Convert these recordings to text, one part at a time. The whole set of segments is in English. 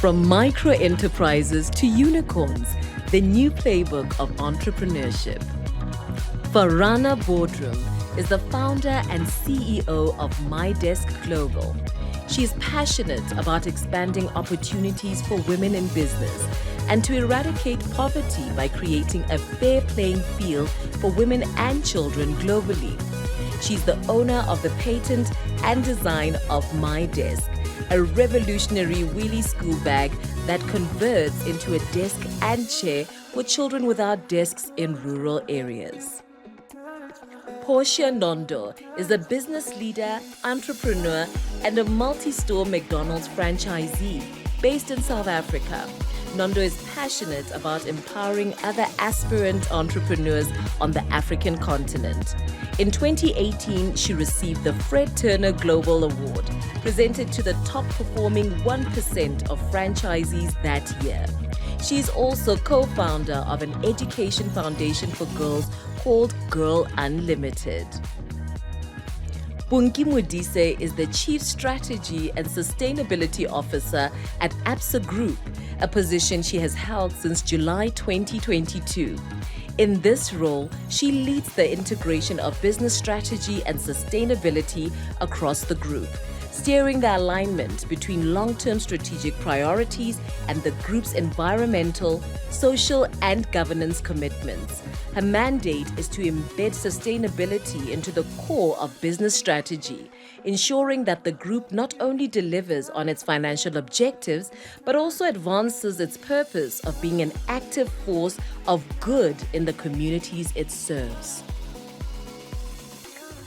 From microenterprises to unicorns, the new playbook of entrepreneurship. Farana Boardroom is the founder and CEO of MyDesk Global. She is passionate about expanding opportunities for women in business and to eradicate poverty by creating a fair playing field for women and children globally. She's the owner of the patent and design of MyDesk, a revolutionary wheelie school bag that converts into a desk and chair for children without desks in rural areas. Portia Nondo is a business leader, entrepreneur, and a multi-store McDonald's franchisee based in South Africa. Nondo is passionate about empowering other aspirant entrepreneurs on the African continent. In 2018, she received the Fred Turner Global Award, presented to the top performing 1% of franchisees that year. She is also co-founder of an education foundation for girls called Girl Unlimited. Punki Modise is the Chief Strategy and Sustainability Officer at Absa Group, a position she has held since July 2022. In this role, she leads the integration of business strategy and sustainability across the group, steering the alignment between long-term strategic priorities and the group's environmental, social, and governance commitments. Her mandate is to embed sustainability into the core of business strategy, ensuring that the group not only delivers on its financial objectives, but also advances its purpose of being an active force of good in the communities it serves.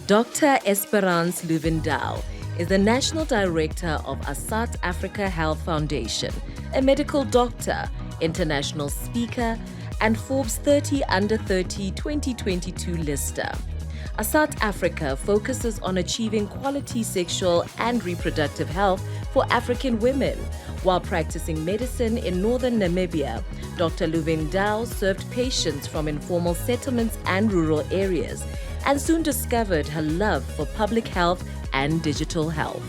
Dr. Esperance Luvendal is the National Director of Asat Africa Health Foundation, a medical doctor, international speaker, and Forbes 30 Under 30 2022 lister. Asat Africa focuses on achieving quality sexual and reproductive health for African women. While practicing medicine in northern Namibia, Dr. Luvendal served patients from informal settlements and rural areas, and soon discovered her love for public health and digital health.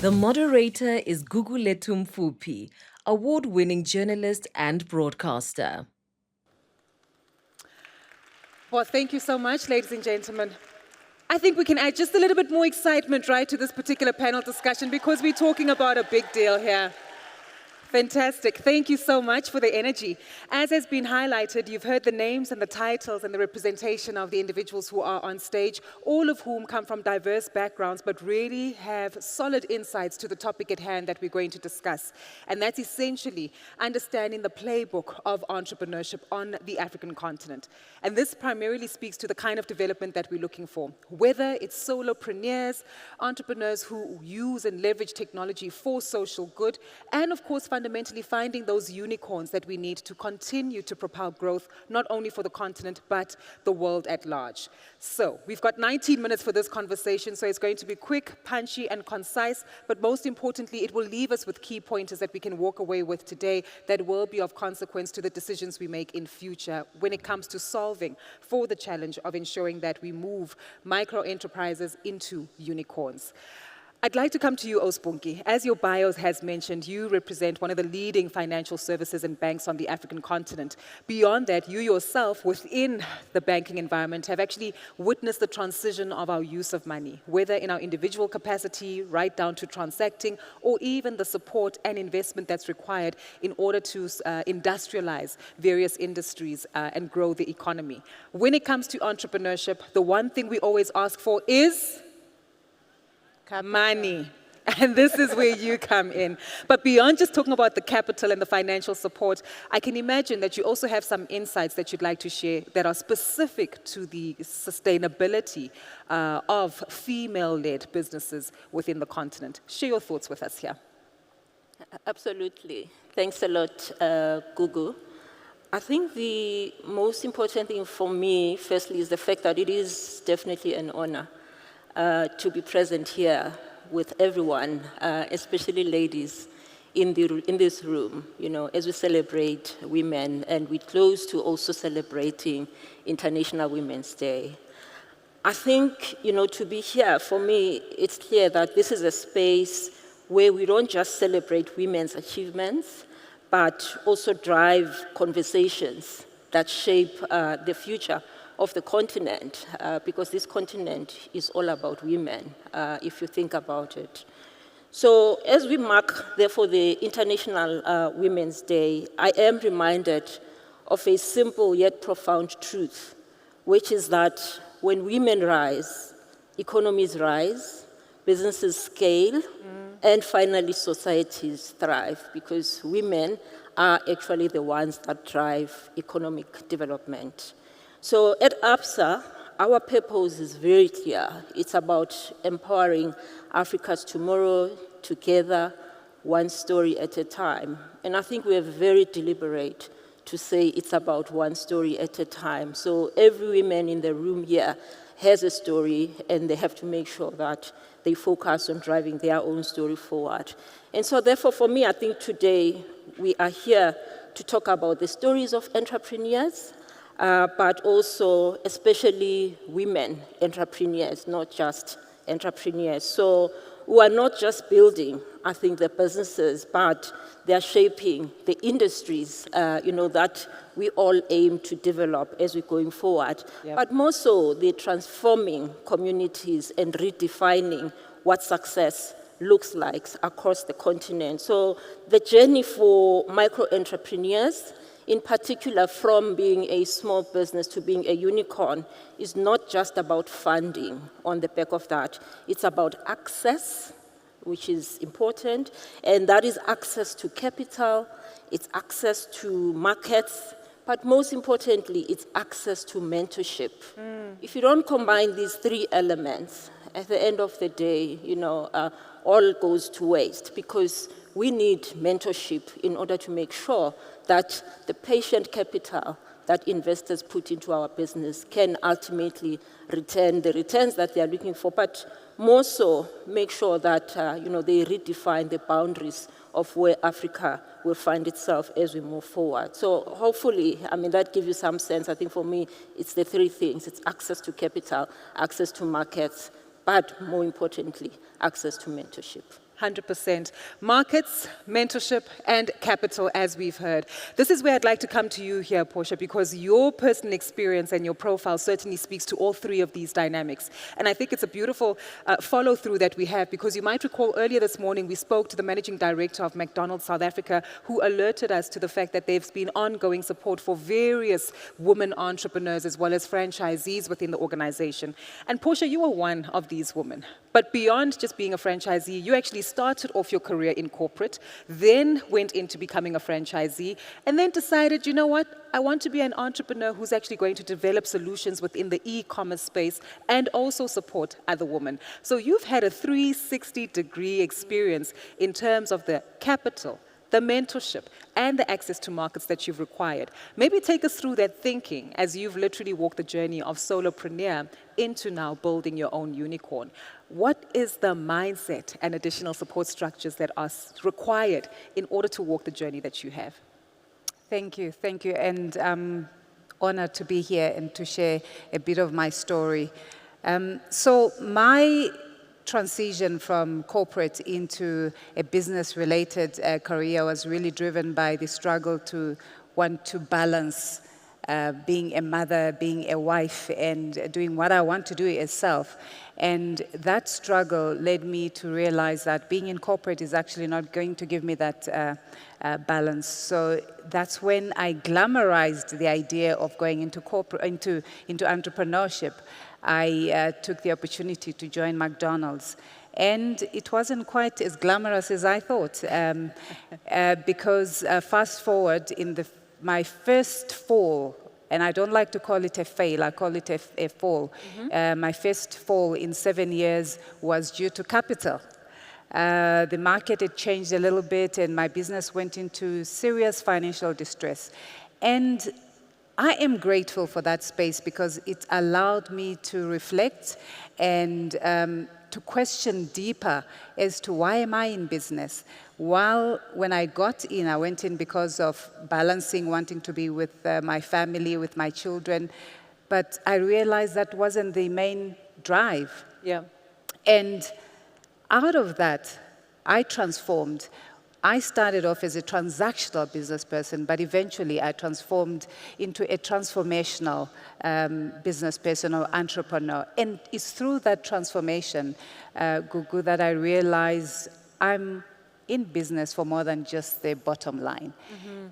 The moderator is Gugulethu Mfuphi, award-winning journalist and broadcaster. Well, thank you so much, ladies and gentlemen. I think we can add just a little bit more excitement, right, to this particular panel discussion because we're talking about a big deal here. Fantastic. Thank you so much for the energy. As has been highlighted, you've heard the names and the titles and the representation of the individuals who are on stage, all of whom come from diverse backgrounds, but really have solid insights to the topic at hand that we're going to discuss. And that's essentially understanding the playbook of entrepreneurship on the African continent. And this primarily speaks to the kind of development that we're looking for, whether it's solopreneurs, entrepreneurs who use and leverage technology for social good, and of course, fundamentally finding those unicorns that we need to continue to propel growth, not only for the continent, but the world at large. So we've got 19 minutes for this conversation, so it's going to be quick, punchy, and concise, but most importantly, it will leave us with key pointers that we can walk away with today that will be of consequence to the decisions we make in future when it comes to solving for the challenge of ensuring that we move micro-enterprises into unicorns. I'd like to come to you, Ospunki. As your bio has mentioned, you represent one of the leading financial services and banks on the African continent. Beyond that, you yourself, within the banking environment, have actually witnessed the transition of our use of money, whether in our individual capacity, right down to transacting, or even the support and investment that's required in order to industrialize various industries and grow the economy. When it comes to entrepreneurship, the one thing we always ask for is money. And this is where you come in. But beyond just talking about the capital and the financial support, I can imagine that you also have some insights that you'd like to share that are specific to the sustainability of female-led businesses within the continent. Share your thoughts with us here. Absolutely. Thanks a lot, Gugu. I think the most important thing for me, firstly, is the fact that it is definitely an honor to be present here with everyone, especially ladies in this room, you know, as we celebrate women and we're close to also celebrating International Women's Day. I think, you know, to be here, for me, it's clear that this is a space where we don't just celebrate women's achievements, but also drive conversations that shape the future of the continent, because this continent is all about women, if you think about it. So as we mark, therefore, the International Women's Day, I am reminded of a simple yet profound truth, which is that when women rise, economies rise, businesses scale, and finally societies thrive, because women are actually the ones that drive economic development. So at ABSA, our purpose is very clear. It's about empowering Africa's tomorrow together, one story at a time. And I think we are very deliberate to say it's about one story at a time. So every woman in the room here has a story, and they have to make sure that they focus on driving their own story forward. And so therefore, for me, I think today we are here to talk about the stories of entrepreneurs, but also especially women entrepreneurs, not just entrepreneurs. So we are not just building, I think, the businesses, but they are shaping the industries, that we all aim to develop as we're going forward. Yep. But more so, they're transforming communities and redefining what success looks like across the continent. So the journey for micro-entrepreneurs, in particular from being a small business to being a unicorn, is not just about funding on the back of that. It's about access, which is important, and that is access to capital, it's access to markets, but most importantly, it's access to mentorship. If you don't combine these three elements, at the end of the day, all goes to waste, because we need mentorship in order to make sure that the patient capital that investors put into our business can ultimately return the returns that they are looking for, but more so make sure that they redefine the boundaries of where Africa will find itself as we move forward. So hopefully, that gives you some sense. I think for me, it's the three things. It's access to capital, access to markets, but more importantly, access to mentorship. 100%. Markets, mentorship, and capital, as we've heard. This is where I'd like to come to you here, Portia, because your personal experience and your profile certainly speaks to all three of these dynamics. And I think it's a beautiful follow-through that we have, because you might recall earlier this morning we spoke to the managing director of McDonald's South Africa, who alerted us to the fact that there's been ongoing support for various women entrepreneurs as well as franchisees within the organization. And Portia, you are one of these women. But beyond just being a franchisee, you actually started off your career in corporate, then went into becoming a franchisee, and then decided, you know what, I want to be an entrepreneur who's actually going to develop solutions within the e-commerce space and also support other women. So you've had a 360-degree experience in terms of the capital, the mentorship, and the access to markets that you've required. Maybe take us through that thinking as you've literally walked the journey of solopreneur into now building your own unicorn. What is the mindset and additional support structures that are required in order to walk the journey that you have? Thank you, and I'm honored to be here and to share a bit of my story. So my transition from corporate into a business-related career was really driven by the struggle to want to balance being a mother, being a wife, and doing what I want to do as self. And that struggle led me to realize that being in corporate is actually not going to give me that balance. So that's when I glamorized the idea of going into entrepreneurship. I took the opportunity to join McDonald's. And it wasn't quite as glamorous as I thought, because fast forward in my first fall, and I don't like to call it a fail, I call it a fall. My first fall in 7 years was due to capital. The market had changed a little bit, and my business went into serious financial distress. And I am grateful for that space because it allowed me to reflect and to question deeper as to why am I in business. When I got in, I went in because of balancing, wanting to be with my family, with my children, but I realized that wasn't the main drive. Yeah. And out of that, I transformed. I started off as a transactional business person, but eventually I transformed into a transformational business person or entrepreneur. And it's through that transformation, Gugu, that I realized I'm in business for more than just the bottom line.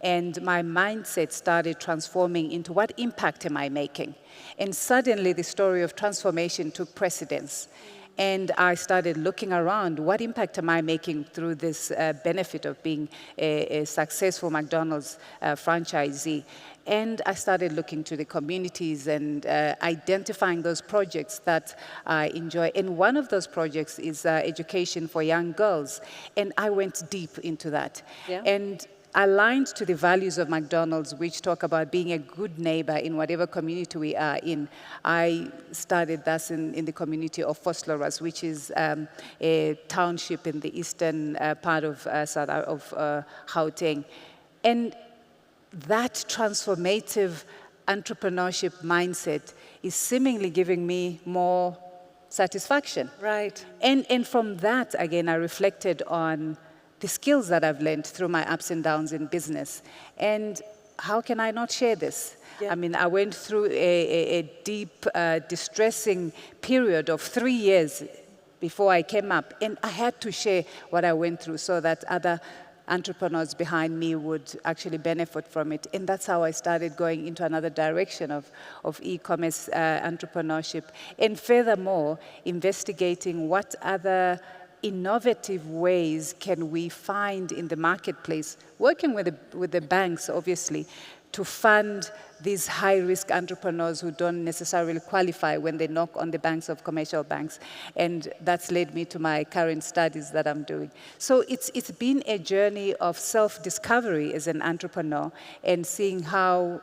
And my mindset started transforming into what impact am I making? And suddenly the story of transformation took precedence. And I started looking around, what impact am I making through this benefit of being a successful McDonald's franchisee? And I started looking to the communities and identifying those projects that I enjoy. And one of those projects is education for young girls. And I went deep into that. Yeah. And aligned to the values of McDonald's, which talk about being a good neighbor in whatever community we are in. I started thus in the community of Foslorus, which is a township in the eastern part of Gauteng. And that transformative entrepreneurship mindset is seemingly giving me more satisfaction. Right. And from that, again, I reflected on the skills that I've learned through my ups and downs in business. And how can I not share this? Yeah. I mean, I went through a deep, distressing period of 3 years before I came up. And I had to share what I went through so that other entrepreneurs behind me would actually benefit from it. And that's how I started going into another direction of e-commerce entrepreneurship. And furthermore, investigating what other innovative ways can we find in the marketplace, working with the banks, obviously, to fund these high-risk entrepreneurs who don't necessarily qualify when they knock on the banks of commercial banks. And that's led me to my current studies that I'm doing. So it's been a journey of self-discovery as an entrepreneur and seeing how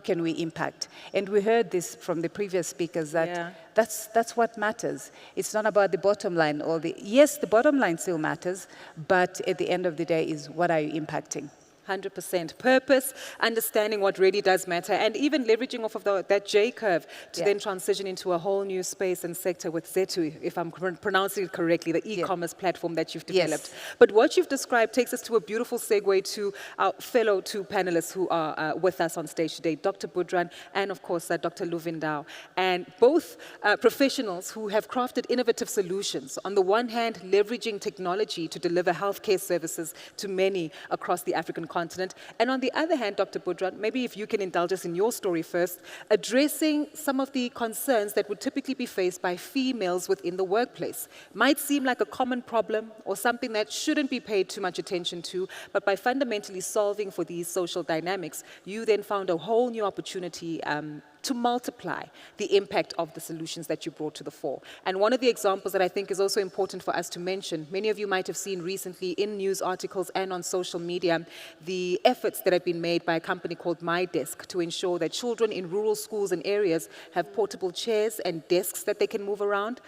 can we impact. And we heard this from the previous speakers that that's what matters. It's not about the bottom line. Yes, the bottom line still matters, but at the end of the day is what are you impacting? 100%. Purpose, understanding what really does matter, and even leveraging off of that J curve to then transition into a whole new space and sector with Zetu, if I'm pronouncing it correctly, the e-commerce platform that you've developed. Yes. But what you've described takes us to a beautiful segue to our fellow two panelists who are with us on stage today, Dr. Budran and, of course, Dr. Luvindao. And both professionals who have crafted innovative solutions. On the one hand, leveraging technology to deliver healthcare services to many across the African continent. And on the other hand, Dr. Budran, maybe if you can indulge us in your story first, addressing some of the concerns that would typically be faced by females within the workplace. Might seem like a common problem or something that shouldn't be paid too much attention to, but by fundamentally solving for these social dynamics, you then found a whole new opportunity to multiply the impact of the solutions that you brought to the fore. And one of the examples that I think is also important for us to mention, many of you might have seen recently in news articles and on social media, the efforts that have been made by a company called My Desk to ensure that children in rural schools and areas have portable chairs and desks that they can move around.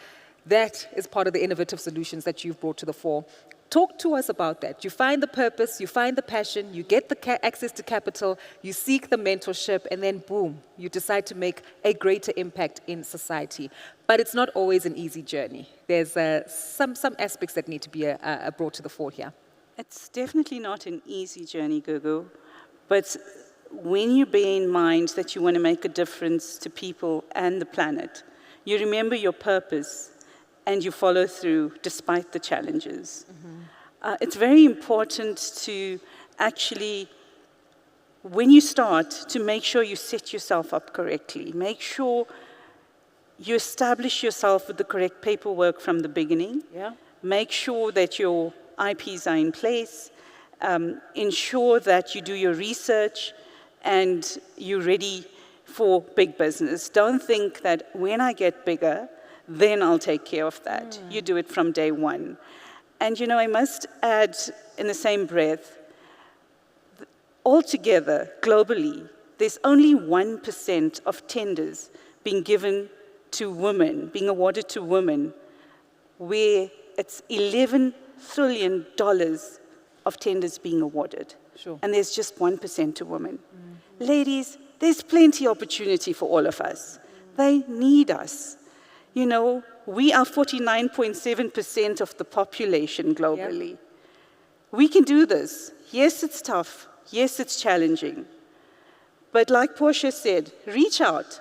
That is part of the innovative solutions that you've brought to the fore. Talk to us about that. You find the purpose, you find the passion, you get the access to capital, you seek the mentorship, and then boom, you decide to make a greater impact in society. But it's not always an easy journey. There's some aspects that need to be brought to the fore here. It's definitely not an easy journey, Gugu. But when you bear in mind that you want to make a difference to people and the planet, you remember your purpose, and you follow through despite the challenges. It's very important to actually, when you start, to make sure you set yourself up correctly. Make sure you establish yourself with the correct paperwork from the beginning. Yeah. Make sure that your IPs are in place. Ensure that you do your research and you're ready for big business. Don't think that when I get bigger, then I'll take care of that. You do it from day one. And you know, I must add in the same breath, altogether, globally, there's only 1% of tenders being given to women, being awarded to women, where it's $11 trillion of tenders being awarded. Sure. And there's just 1% to women. Ladies, there's plenty of opportunity for all of us. They need us. You know, we are 49.7% of the population globally. We can do this. Yes, it's tough. Yes, it's challenging. But like Portia said, reach out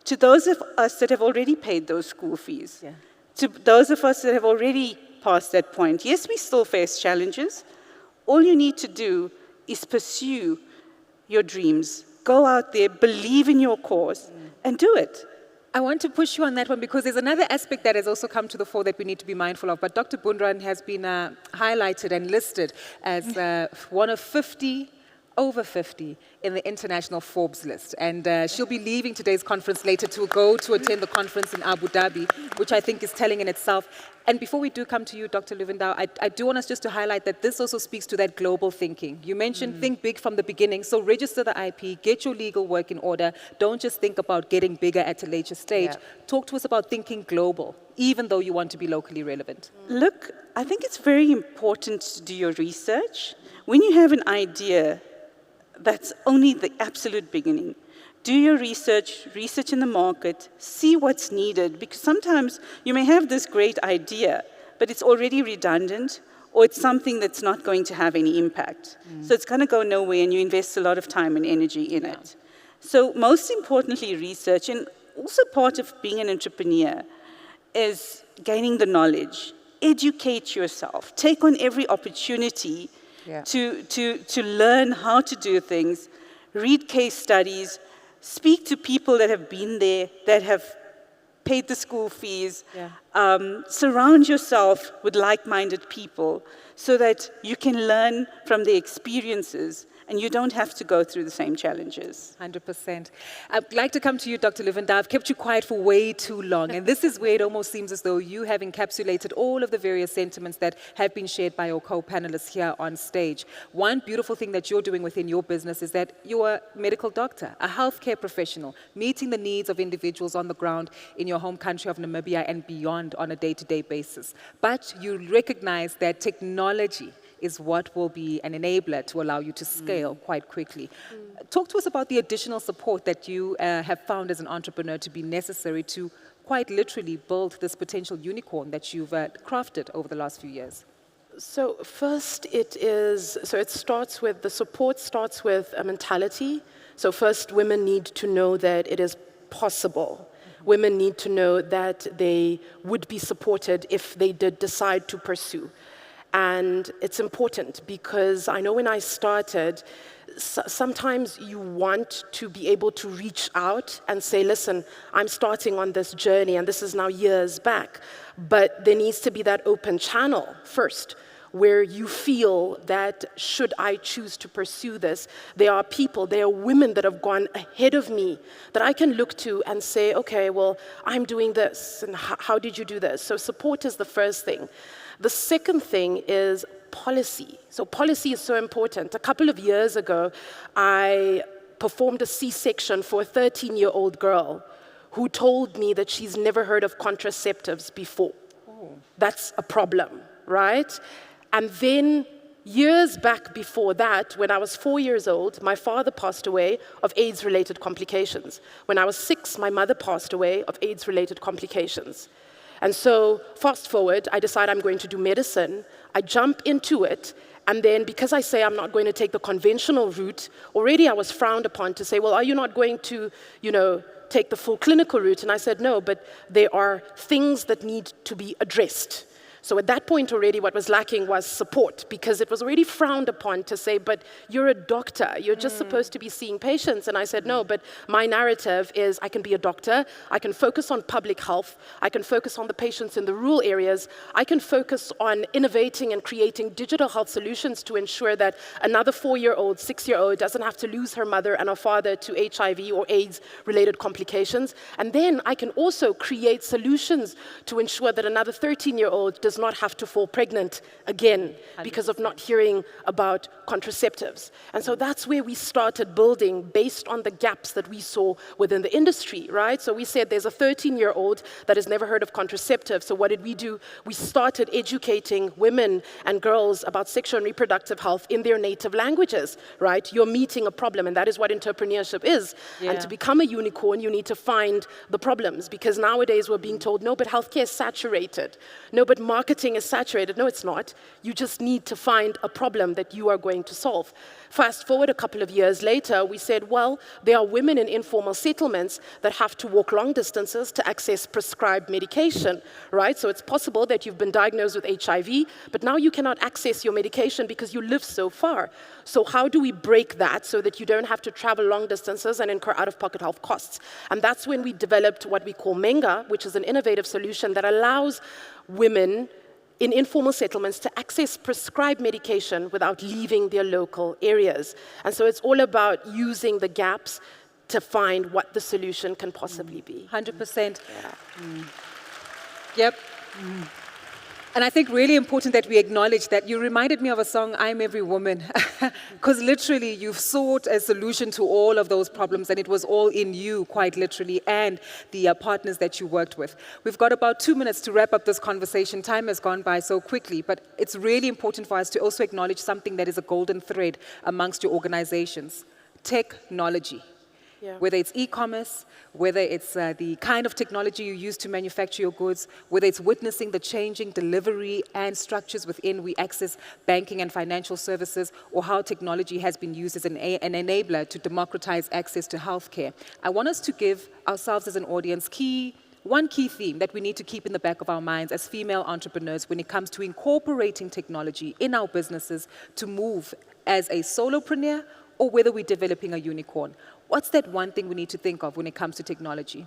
to those of us that have already paid those school fees, to those of us that have already passed that point. Yes, we still face challenges. All you need to do is pursue your dreams. Go out there, believe in your cause, and do it. I want to push you on that one because there's another aspect that has also come to the fore that we need to be mindful of. But Dr. Bundran has been highlighted and listed as one of 50, over 50, in the international Forbes list. And she'll be leaving today's conference later to go to attend the conference in Abu Dhabi, which I think is telling in itself. And before we do come to you, Dr. Luvendau, I do want us just to highlight that this also speaks to that global thinking. You mentioned think big from the beginning, so register the IP, get your legal work in order. Don't just think about getting bigger at a later stage. Talk to us about thinking global, even though you want to be locally relevant. Look, I think it's very important to do your research. When you have an idea, that's only the absolute beginning. Do your research in the market, see what's needed, because sometimes you may have this great idea, but it's already redundant, or it's something that's not going to have any impact. So it's going to go nowhere, and you invest a lot of time and energy in it. So most importantly, research, and also part of being an entrepreneur is gaining the knowledge. Educate yourself. Take on every opportunity to learn how to do things. Read case studies. Speak to people that have been there, that have paid the school fees. Surround yourself with like-minded people so that you can learn from their experiences and you don't have to go through the same challenges. 100%. I'd like to come to you, Dr. Luvendau. I've kept you quiet for way too long, and this is where it almost seems as though you have encapsulated all of the various sentiments that have been shared by your co-panelists here on stage. One beautiful thing that you're doing within your business is that you're a medical doctor, a healthcare professional, meeting the needs of individuals on the ground in your home country of Namibia and beyond on a day-to-day basis. But you recognize that technology is what will be an enabler to allow you to scale quite quickly. Talk to us about the additional support that you have found as an entrepreneur to be necessary to quite literally build this potential unicorn that you've crafted over the last few years. So first the support starts with a mentality. So first, women need to know that it is possible. Women need to know that they would be supported if they did decide to pursue. And it's important because I know when I started, sometimes you want to be able to reach out and say, listen, I'm starting on this journey, and this is now years back. But there needs to be that open channel first, where you feel that should I choose to pursue this, there are people, there are women that have gone ahead of me that I can look to and say, okay, well, I'm doing this, and how did you do this? So support is the first thing. The second thing is policy. So policy is so important. A couple of years ago, I performed a C-section for a 13-year-old girl who told me that she's never heard of contraceptives before. That's a problem, right? And then years back before that, when I was 4 years old, my father passed away of AIDS-related complications. When I was 6, my mother passed away of AIDS-related complications. And so, fast forward, I decide I'm going to do medicine. I jump into it, and then because I say I'm not going to take the conventional route, already I was frowned upon to say, well, are you not going to, take the full clinical route? And I said, no, but there are things that need to be addressed. So at that point already, what was lacking was support, because it was already frowned upon to say, but you're a doctor, you're just supposed to be seeing patients. And I said, no, but my narrative is I can be a doctor, I can focus on public health, I can focus on the patients in the rural areas, I can focus on innovating and creating digital health solutions to ensure that another 4-year-old, 6-year-old doesn't have to lose her mother and her father to HIV or AIDS-related complications. And then I can also create solutions to ensure that another 13-year-old does does not have to fall pregnant again because of not hearing about contraceptives. And so that's where we started building based on the gaps that we saw within the industry, right? So we said there's a 13-year-old that has never heard of contraceptives. So what did we do? We started educating women and girls about sexual and reproductive health in their native languages, right? You're meeting a problem, and that is what entrepreneurship is. And to become a unicorn, you need to find the problems, because nowadays we're being told, no, but healthcare is saturated. No, but marketing is saturated. No, it's not. You just need to find a problem that you are going to solve. Fast forward a couple of years later, we said, well, there are women in informal settlements that have to walk long distances to access prescribed medication, right? So it's possible that you've been diagnosed with HIV, but now you cannot access your medication because you live so far. So how do we break that so that you don't have to travel long distances and incur out-of-pocket health costs? And that's when we developed what we call Menga, which is an innovative solution that allows women in informal settlements to access prescribed medication without leaving their local areas. And so it's all about using the gaps to find what the solution can possibly be. 100%. Yep. And I think really important that we acknowledge that. You reminded me of a song, I'm Every Woman, because literally you've sought a solution to all of those problems, and it was all in you, quite literally, and the partners that you worked with. We've got about 2 minutes to wrap up this conversation. Time has gone by so quickly, but it's really important for us to also acknowledge something that is a golden thread amongst your organizations: technology. Yeah. Whether it's e-commerce, whether it's the kind of technology you use to manufacture your goods, whether it's witnessing the changing delivery and structures within we access banking and financial services, or how technology has been used as an enabler to democratize access to healthcare. I want us to give ourselves as an audience one key theme that we need to keep in the back of our minds as female entrepreneurs when it comes to incorporating technology in our businesses to move as a solopreneur, or whether we're developing a unicorn. What's that one thing we need to think of when it comes to technology,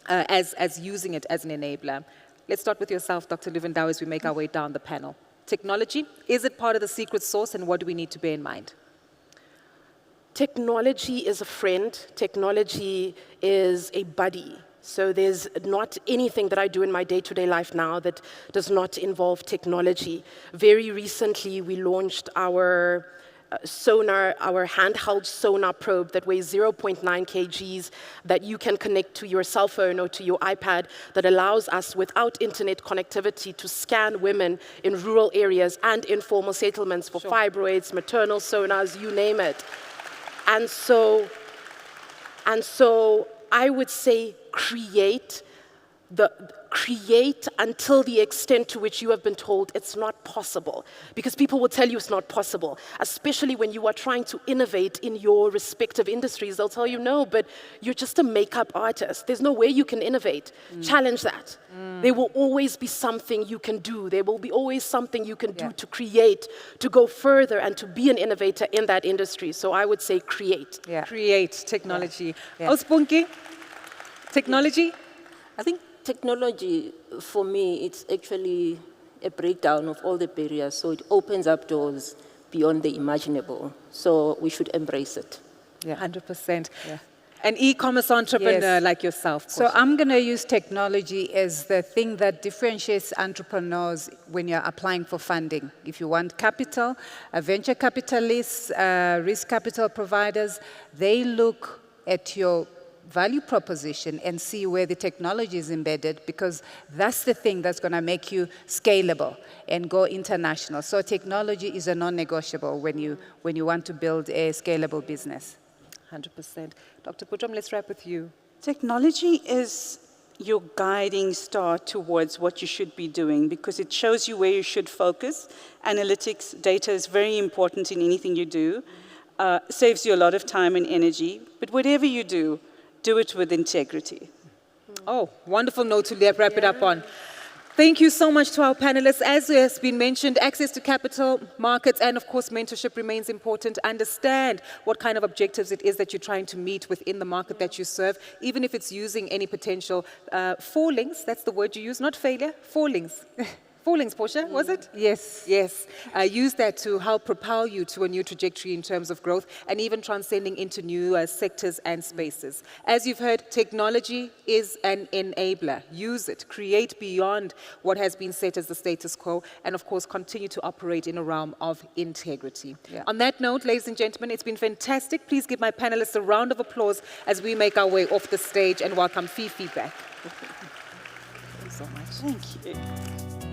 as using it as an enabler? Let's start with yourself, Dr. Luvendau, as we make our way down the panel. Technology, is it part of the secret sauce, and what do we need to bear in mind? Technology is a friend. Technology is a buddy. So there's not anything that I do in my day-to-day life now that does not involve technology. Very recently, we launched our sonar, our handheld sonar probe that weighs 0.9 kgs that you can connect to your cell phone or to your iPad, that allows us, without internet connectivity, to scan women in rural areas and informal settlements for fibroids, maternal sonars, you name it. And so I would say create until the extent to which you have been told it's not possible. Because people will tell you it's not possible, especially when you are trying to innovate in your respective industries. They'll tell you, no, but you're just a makeup artist. There's no way you can innovate. Challenge that. There will always be something you can do. There will be always something you can do to create, to go further, and to be an innovator in that industry. So I would say create. Create technology. Spunky, technology? I think technology, for me, it's actually a breakdown of all the barriers. So it opens up doors beyond the imaginable. So we should embrace it. 100%. An e-commerce entrepreneur like yourself. So I'm going to use technology as the thing that differentiates entrepreneurs when you're applying for funding. If you want capital, venture capitalists, risk capital providers, they look at your value proposition and see where the technology is embedded, because that's the thing that's going to make you scalable and go international. So technology is a non-negotiable when you want to build a scalable business. 100%. Dr. Putram, let's wrap with you. Technology is your guiding star towards what you should be doing, because it shows you where you should focus. Analytics, data is very important in anything you do. Saves you a lot of time and energy. But whatever you do it with integrity. Oh, wonderful note to wrap it up on. Thank you so much to our panelists. As has been mentioned, access to capital markets and, of course, mentorship remains important. Understand what kind of objectives it is that you're trying to meet within the market that you serve, even if it's using any potential fallings. That's the word you use, not failure, fallings. Fallings, Portia, was it? Yes. Yes. Use that to help propel you to a new trajectory in terms of growth and even transcending into new sectors and spaces. As you've heard, technology is an enabler. Use it. Create beyond what has been set as the status quo, and of course, continue to operate in a realm of integrity. Yeah. On that note, ladies and gentlemen, it's been fantastic. Please give my panelists a round of applause as we make our way off the stage and welcome Fifi back. Thank you so much. Thank you.